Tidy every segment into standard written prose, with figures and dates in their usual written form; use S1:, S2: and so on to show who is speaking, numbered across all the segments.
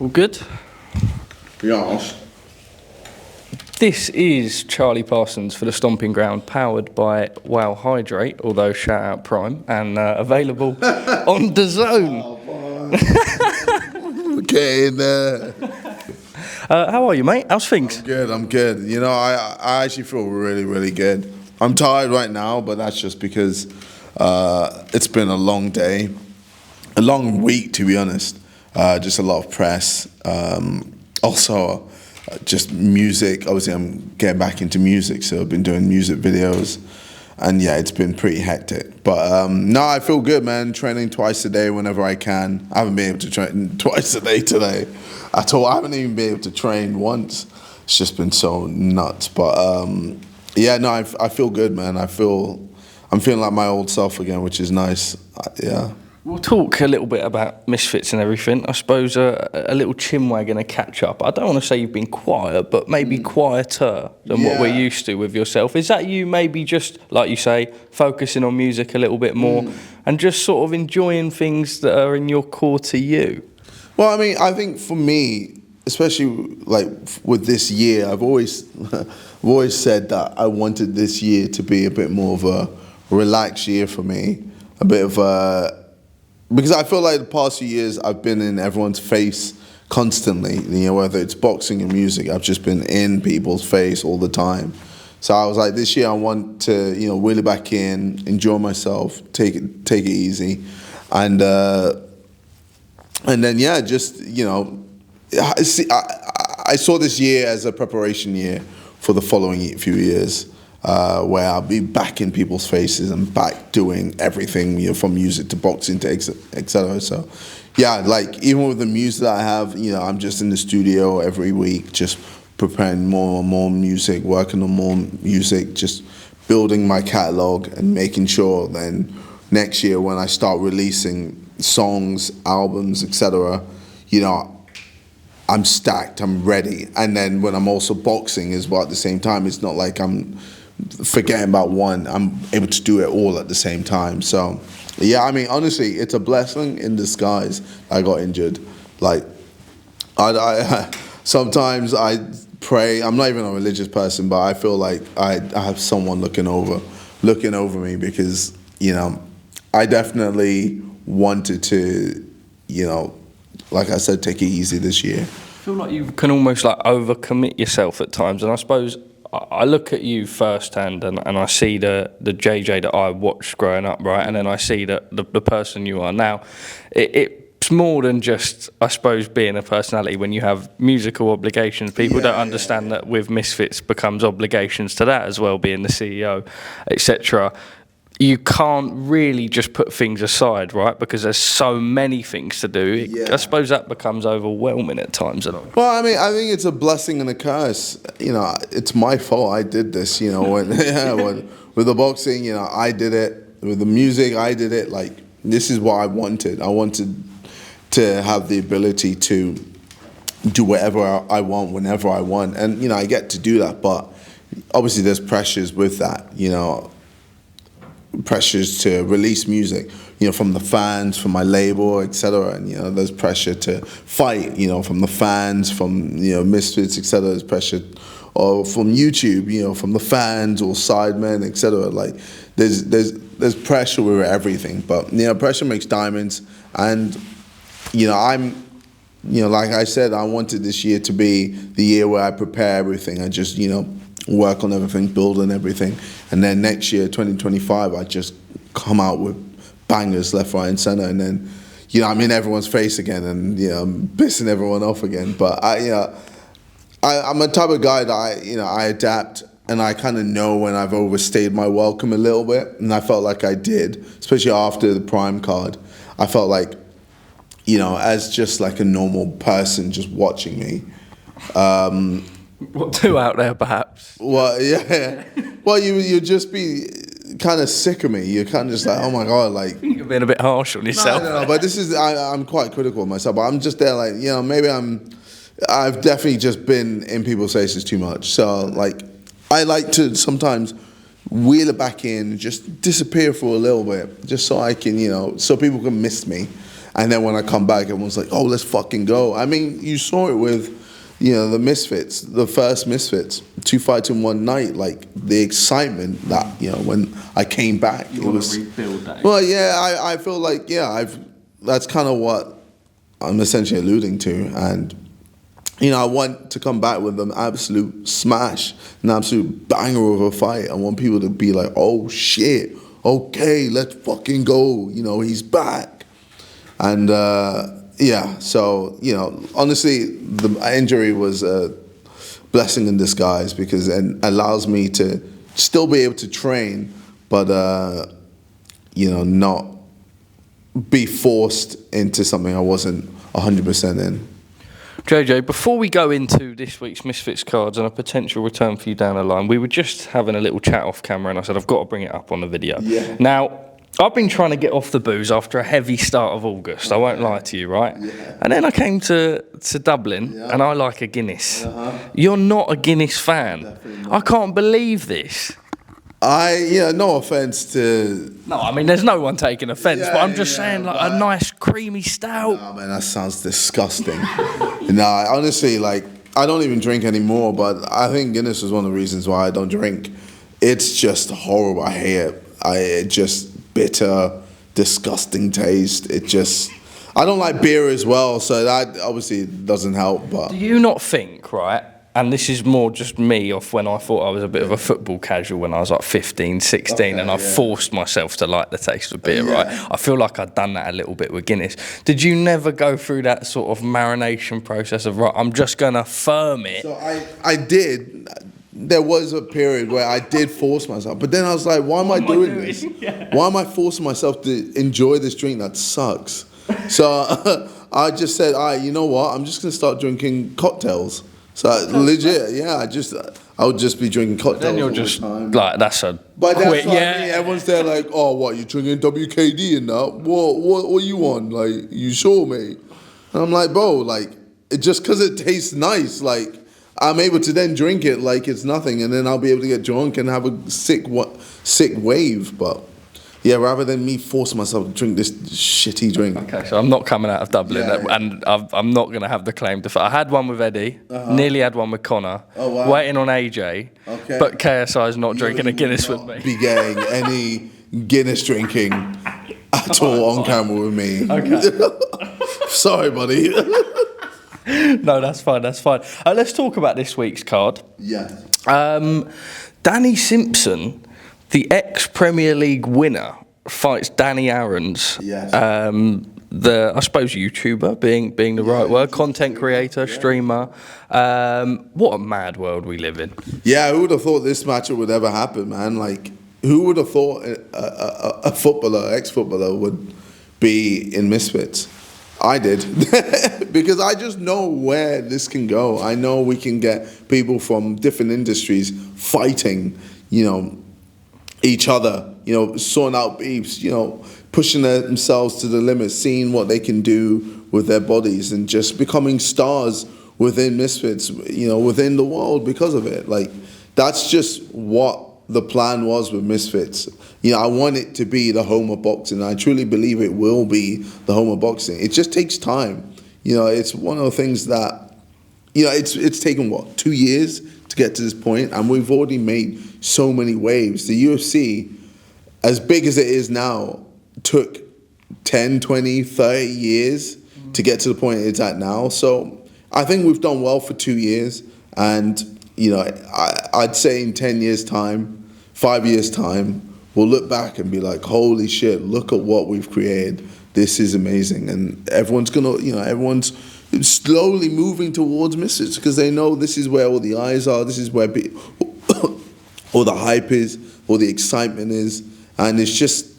S1: All good?
S2: Yes.
S1: This is Charlie Parsons for the Stomping Ground, powered by Wow Hydrate, although shout out Prime, and available on DAZN.
S2: Okay, in there.
S1: How are you, mate? How's things?
S2: I'm good. You know, I actually feel really, really good. I'm tired right now, but that's just because it's been a long day, a long week, to be honest. Just a lot of press. Also, just music. Obviously, I'm getting back into music, so I've been doing music videos. And yeah, it's been pretty hectic. But no, I feel good, man. Training twice a day whenever I can. I haven't been able to train twice a day today at all. I haven't even been able to train once. It's just been so nuts. But yeah, no, I feel good, man. I'm feeling like my old self again, which is nice. Yeah.
S1: We'll talk a little bit about Misfits and everything. I suppose a little chinwag and a catch-up. I don't want to say you've been quiet, but maybe quieter than what we're used to with yourself. Is that you maybe just, like you say, focusing on music a little bit more and just sort of enjoying things that are in your core to you?
S2: Well, I mean, I think for me, especially like with this year, I've always said that I wanted this year to be a bit more of a relaxed year for me, a bit of a... Because I feel like the past few years I've been in everyone's face constantly, you know, whether it's boxing or music, I've just been in people's face all the time. So I was like, this year I want to, you know, wheel it back in, enjoy myself, take it easy, and then yeah, just, you know, I saw this year as a preparation year for the following few years. Where I'll be back in people's faces and back doing everything, you know, from music to boxing to etc. So, yeah, like even with the music that I have, you know, I'm just in the studio every week, just preparing more and more music, working on more music, just building my catalog and making sure then next year when I start releasing songs, albums, etc., you know, I'm stacked, I'm ready. And then when I'm also boxing as well at the same time, it's not like I'm forgetting about one. I'm able to do it all at the same time. So, yeah, I mean, honestly, it's a blessing in disguise. I got injured. Like, I sometimes I pray. I'm not even a religious person, but I feel like I have someone looking over me because, you know, I definitely wanted to, you know, like I said, take it easy this year.
S1: I feel like you can almost like overcommit yourself at times, and I suppose I look at you firsthand and I see the JJ that I watched growing up, right? And then I see the person you are now. It's more than just, I suppose, being a personality. When you have musical obligations, people don't understand that with Misfits becomes obligations to that as well, being the CEO, etc. You can't really just put things aside, right? Because there's so many things to do. I suppose that becomes overwhelming at times.
S2: Well, I mean, I think it's a blessing and a curse. You know, it's my fault I did this, you know, with the boxing, you know, I did it. With the music, I did it. Like, this is what I wanted. I wanted to have the ability to do whatever I want, whenever I want. And, you know, I get to do that. But obviously there's pressures with that, you know, pressures to release music, you know, from the fans, from my label, etc. And, you know, there's pressure to fight, you know, from the fans, from, you know, Misfits, etc. There's pressure, or from YouTube, you know, from the fans or sidemen, etc. Like, there's pressure with everything. But, you know, pressure makes diamonds. And, you know, you know, like I said, I wanted this year to be the year where I prepare everything. I just, you know, work on everything, build on everything, and then next year, 2025, I just come out with bangers left, right, and center, and then, you know, I'm in everyone's face again, and, you know, I'm pissing everyone off again. But I'm a type of guy that I adapt, and I kind of know when I've overstayed my welcome a little bit, and I felt like I did, especially after the Prime card. I felt like, you know, as just like a normal person just watching me.
S1: What, two out there, perhaps?
S2: Well, yeah. Well, you just be kind of sick of me. You're kind of just like, oh my God, like...
S1: You're being a bit harsh on yourself.
S2: No, but this is... I'm quite critical of myself, but I'm just there like, you know, maybe I've definitely just been in people's faces too much. So, like, I like to sometimes wheel it back in, just disappear for a little bit, just so I can, you know, so people can miss me. And then when I come back, everyone's like, oh, let's fucking go. I mean, you saw it with, the Misfits, the first Misfits, 2 fights in one night, like the excitement that, when I came back.
S1: You want to rebuild that?
S2: Well, yeah, I feel like, that's kind of what I'm essentially alluding to. And, I want to come back with an absolute smash, an absolute banger of a fight. I want people to be like, oh shit, okay, let's fucking go. He's back. And, so, honestly, the injury was a blessing in disguise because it allows me to still be able to train, but, not be forced into something I wasn't 100% in.
S1: JJ, before we go into this week's Misfits cards and a potential return for you down the line, we were just having a little chat off camera and I said, I've got to bring it up on the video.
S2: Yeah.
S1: Now, I've been trying to get off the booze after a heavy start of August. I won't lie to you, right?
S2: Yeah.
S1: And then I came to Dublin, and I like a Guinness. You're not a Guinness fan.
S2: Definitely not.
S1: I can't believe this.
S2: No offense to...
S1: No, I mean, there's no one taking offence,
S2: Yeah,
S1: but I'm just
S2: yeah,
S1: saying, like,
S2: but-
S1: a nice creamy stout.
S2: Oh, man, that sounds disgusting. Honestly, I don't even drink anymore, but I think Guinness is one of the reasons why I don't drink. It's just horrible. I hate it. It just bitter, disgusting taste. I don't like beer as well, so that obviously doesn't help. But
S1: Do you not think, right, and this is more just me off when I thought I was a bit of a football casual when I was like 15, 16, and I forced myself to like the taste of beer, right? I feel like I'd done that a little bit with Guinness. Did you never go through that sort of marination process of, right, I'm just going to firm it?
S2: So I did. There was a period where I did force myself, but then I was like, why am I doing this?
S1: Yeah.
S2: Why am I forcing myself to enjoy this drink that sucks? So I just said, you know what? I'm just going to start drinking cocktails. So legit, I would just be drinking cocktails
S1: Then you're
S2: all
S1: just
S2: the time.
S1: like, that's a
S2: But that's
S1: quick,
S2: what I mean. Everyone's there like, oh, what, you drinking WKD and that? What you on? Like, you sure, mate? And I'm like, bro, like, just because it tastes nice, like, I'm able to then drink it like it's nothing, and then I'll be able to get drunk and have a sick wave. But yeah, rather than me force myself to drink this shitty drink.
S1: Okay, so I'm not coming out of Dublin, and I'm not going to have the claim to. I had one with Eddie, nearly had one with Conor, waiting on AJ, but KSI is not drinking a Guinness with me.
S2: Be getting any Guinness drinking at all on camera with me.
S1: Okay.
S2: Sorry, buddy.
S1: No, that's fine. Let's talk about this week's card.
S2: Yeah.
S1: Danny Simpson, the ex-Premier League winner, fights Danny Aaron's.
S2: Yes.
S1: I suppose YouTuber being the right word, content creator, streamer. What a mad world we live in.
S2: Yeah, who would have thought this matchup would ever happen, man? Like, who would have thought a footballer, ex-footballer, would be in Misfits? I did. Because I just know where this can go. I know we can get people from different industries fighting, each other, sorting out beefs, pushing themselves to the limit, seeing what they can do with their bodies and just becoming stars within Misfits, within the world because of it. Like, that's just what the plan was with Misfits. I want it to be the home of boxing. I truly believe it will be the home of boxing. It just takes time. It's one of the things that, it's taken, 2 years to get to this point, and we've already made so many waves. The UFC, as big as it is now, took 10, 20, 30 years to get to the point it's at now. So I think we've done well for 2 years, and I'd say in 10 years' time, 5 years' time, we'll look back and be like, holy shit, look at what we've created. This is amazing. And everyone's everyone's slowly moving towards Misfits because they know this is where all the eyes are, this is where all the hype is, all the excitement is. And it's just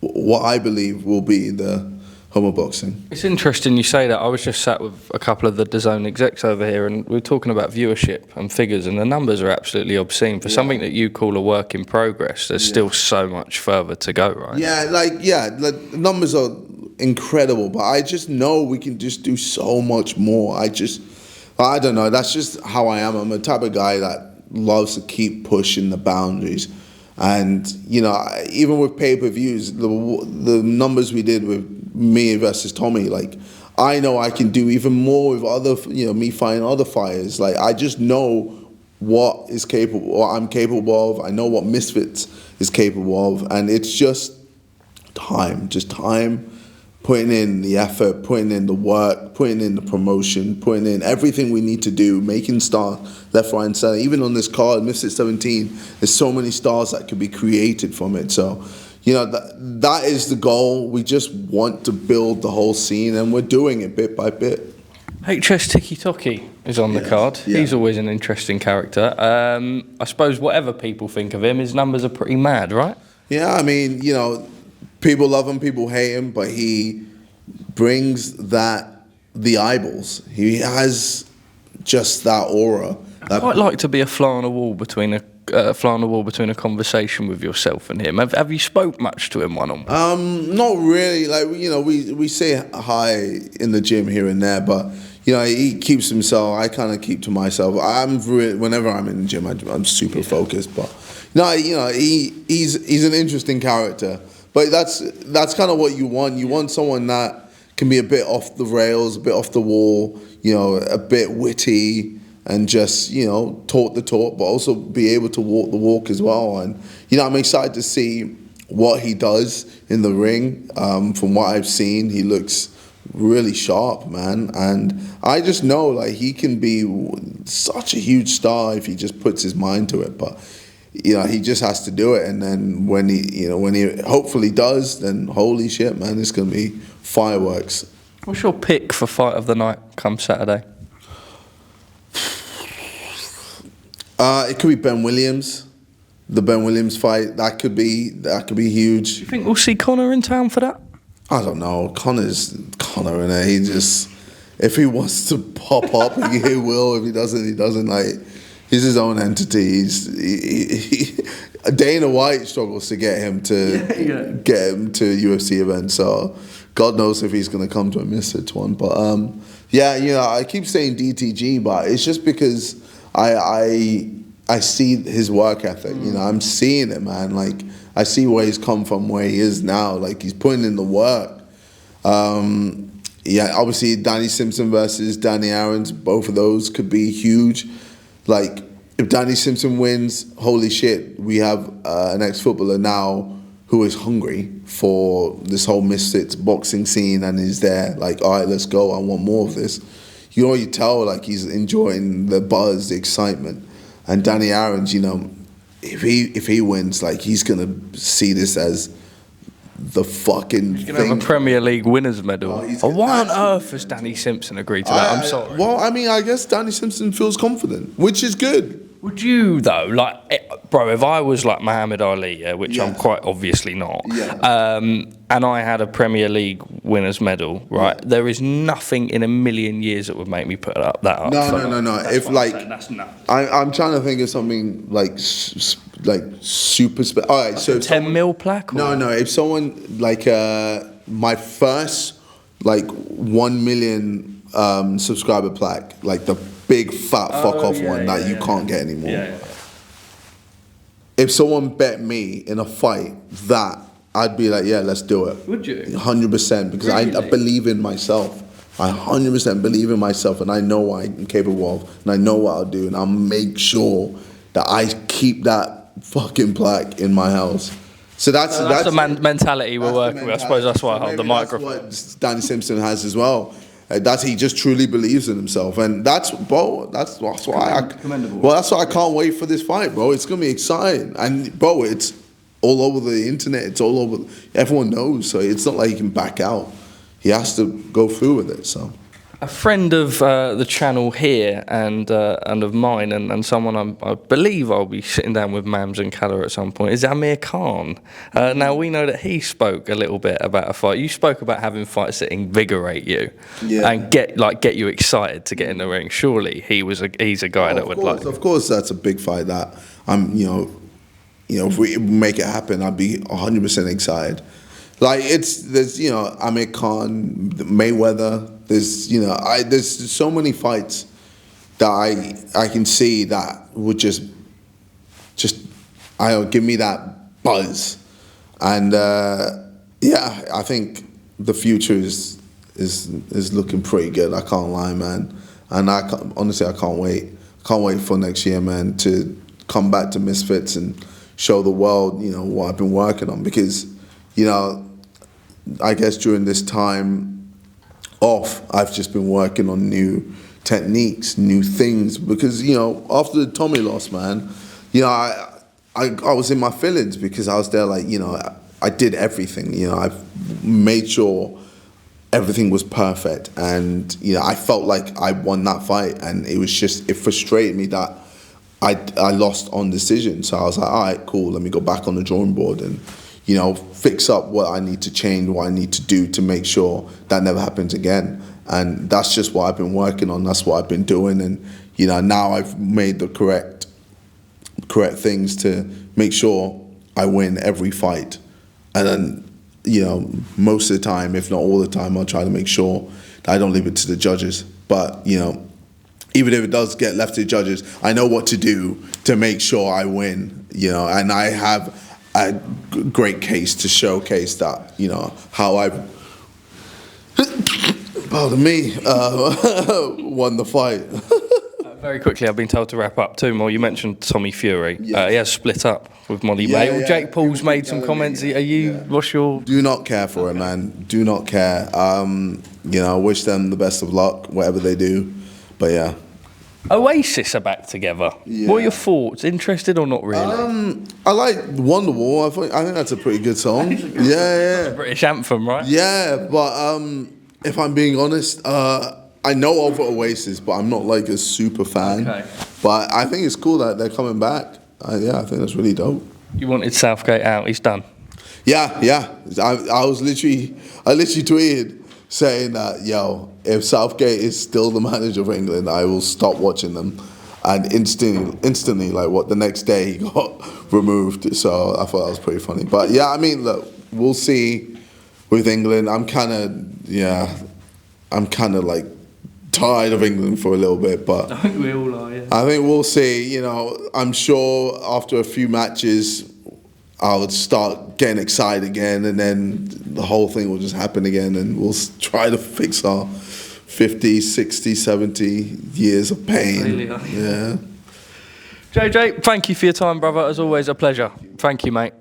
S2: what I believe will be the home of boxing.
S1: It's interesting you say that. I was just sat with a couple of the DAZN execs over here, and we were talking about viewership and figures, and the numbers are absolutely obscene. For something that you call a work in progress, there's still so much further to go, right?
S2: The numbers are incredible, but I just know we can just do so much more. I don't know, that's just how I am. I'm a type of guy that loves to keep pushing the boundaries. And, even with pay-per-views, the numbers we did with me versus Tommy. Like, I know I can do even more with other, me fighting other fighters. Like, I just know what I'm capable of. I know what Misfits is capable of, and it's just time, putting in the effort, putting in the work, putting in the promotion, putting in everything we need to do, making stars left, right, and center. Even on this card, Misfit 17, there's so many stars that could be created from it. So, that is the goal. We just want to build the whole scene, and we're doing it bit by bit.
S1: HS Tiki Toki is on the card. Yeah. He's always an interesting character. I suppose whatever people think of him, his numbers are pretty mad, right?
S2: Yeah, I mean, people love him, people hate him, but he brings the eyeballs. He has just that aura.
S1: I'd quite like to be a fly on the wall between a conversation with yourself and him. Have you spoke much to him one-on-one?
S2: Not really. Like, we say hi in the gym here and there, but he keeps himself. I kind of keep to myself. Whenever I'm in the gym, I'm super focused. But he's an interesting character. But that's kind of what you want. You want someone that can be a bit off the rails, a bit off the wall, a bit witty, and just, talk the talk, but also be able to walk the walk as well. And, I'm excited to see what he does in the ring. From what I've seen, he looks really sharp, man. And I just know, like, he can be such a huge star if he just puts his mind to it. But he just has to do it, and then when he hopefully does, then holy shit, man, it's gonna be fireworks.
S1: What's your pick for fight of the night come Saturday?
S2: It could be Ben Williams, the Ben Williams fight. That could be huge.
S1: Do you think we'll see Conor in town for that?
S2: I don't know. Conor's Conor, and he just, if he wants to pop up, he will. If he doesn't, he doesn't. Like, he's his own entity. Dana White struggles to get him to get him to UFC events. So God knows if he's going to come to a Misfits one. But I keep saying DTG, but it's just because I see his work ethic. I'm seeing it, man. Like, I see where he's come from, where he is now. Like, he's putting in the work. Obviously Danny Simpson versus Danny Aaron's, both of those could be huge. Like, if Danny Simpson wins, holy shit, we have an ex-footballer now who is hungry for this whole Misfits boxing scene and is there, like, all right, let's go, I want more of this. You tell, like, he's enjoying the buzz, the excitement. And Danny Aaron's, if he wins, like, he's going to see this as the fucking
S1: He's going to have a Premier League winners medal. Why on earth has Danny Simpson agreed to that? I'm sorry.
S2: Well, I mean, I guess Danny Simpson feels confident, which is good.
S1: Would you, though, like, bro, if I was like Muhammad Ali, which I'm quite obviously not, and I had a Premier League winners medal, right, there is nothing in a million years that would make me put that up.
S2: No. If, like,
S1: that's nuts.
S2: I'm trying to think of something like super special. All right, so
S1: 10 mil plaque? Or?
S2: No. If someone, like, my first, like, 1 million subscriber plaque, like the big fat fuck off one that you can't get anymore. Yeah. If someone bet me in a fight that, I'd be like, yeah, let's do it.
S1: Would you?
S2: 100%, because I believe in myself. I 100% believe in myself, and I know what I'm capable of, and I know what I'll do, and I'll make sure that I keep that fucking plaque in my house. So that's
S1: the mentality we're working with. I suppose that's why I hold the microphone.
S2: That's what Danny Simpson has as well. He just truly believes in himself, and that's why that's why I can't wait for this fight, bro. It's gonna be exciting, and bro, it's all over the internet. It's all over. Everyone knows, so it's not like he can back out. He has to go through with it. So,
S1: a friend of the channel here and of mine, and someone I believe I'll be sitting down with Mams and Callout at some point, is Amir Khan. Now, we know that he spoke a little bit about a fight. You spoke about having fights that invigorate you and get you excited to get in the ring. Surely he's a guy that would like.
S2: Of course, that's a big fight that if we make it happen, I'd be 100% excited. Like, there's Amir Khan, Mayweather. There's so many fights that I can see that would just give me that buzz, and I think the future is looking pretty good. I can't lie, man. And honestly, I can't wait. Can't wait for next year, man, to come back to Misfits and show the world, you know, what I've been working on. Because, you know, I guess during this time off, I've just been working on new techniques, new things. Because, you know, after the Tommy loss, man, you know, I was in my feelings because I was there, like, you know, I did everything. You know, I've made sure everything was perfect, and you know, I felt like I won that fight, and it frustrated me that I lost on decision. So I was like, all right, cool, let me go back on the drawing board and, you know, fix up what I need to change, what I need to do to make sure that never happens again. And that's just what I've been working on. That's what I've been doing, and you know, now I've made the correct things to make sure I win every fight. And then, you know, most of the time, if not all the time, I'll try to make sure that I don't leave it to the judges. But, you know, even if it does get left to the judges, I know what to do to make sure I win, you know, and I have a great case to showcase that, you know, how I've, pardon me, won the fight.
S1: Very quickly, I've been told to wrap up. Two more. You mentioned Tommy Fury.
S2: Yes.
S1: He has split up with Molly May.
S2: Yeah.
S1: Jake Paul's made some comments. Are you? Yeah. What's your?
S2: Do not care for it, man. Do not care. You know, I wish them the best of luck, whatever they do. But yeah.
S1: Oasis are back together.
S2: Yeah.
S1: What are your thoughts? Interested or not really?
S2: I like Wonderwall. I think that's a pretty good song. Yeah.
S1: British anthem, right?
S2: Yeah, but if I'm being honest, I know of Oasis, but I'm not like a super fan.
S1: Okay.
S2: But I think it's cool that they're coming back. Yeah, I think that's really dope.
S1: You wanted Southgate out. He's done.
S2: Yeah. I literally tweeted saying that, yo, if Southgate is still the manager of England, I will stop watching them. And instantly, like the next day he got removed. So I thought that was pretty funny. But yeah, I mean, look, we'll see with England. I'm kind of like tired of England for a little bit, but
S1: I think we all are, yeah.
S2: I think we'll see. You know, I'm sure after a few matches I'll start getting excited again, and then the whole thing will just happen again, and we'll try to fix our 50, 60, 70 years of pain.
S1: Really,
S2: yeah.
S1: JJ, thank you for your time, brother. As always, a pleasure. Thank you, mate.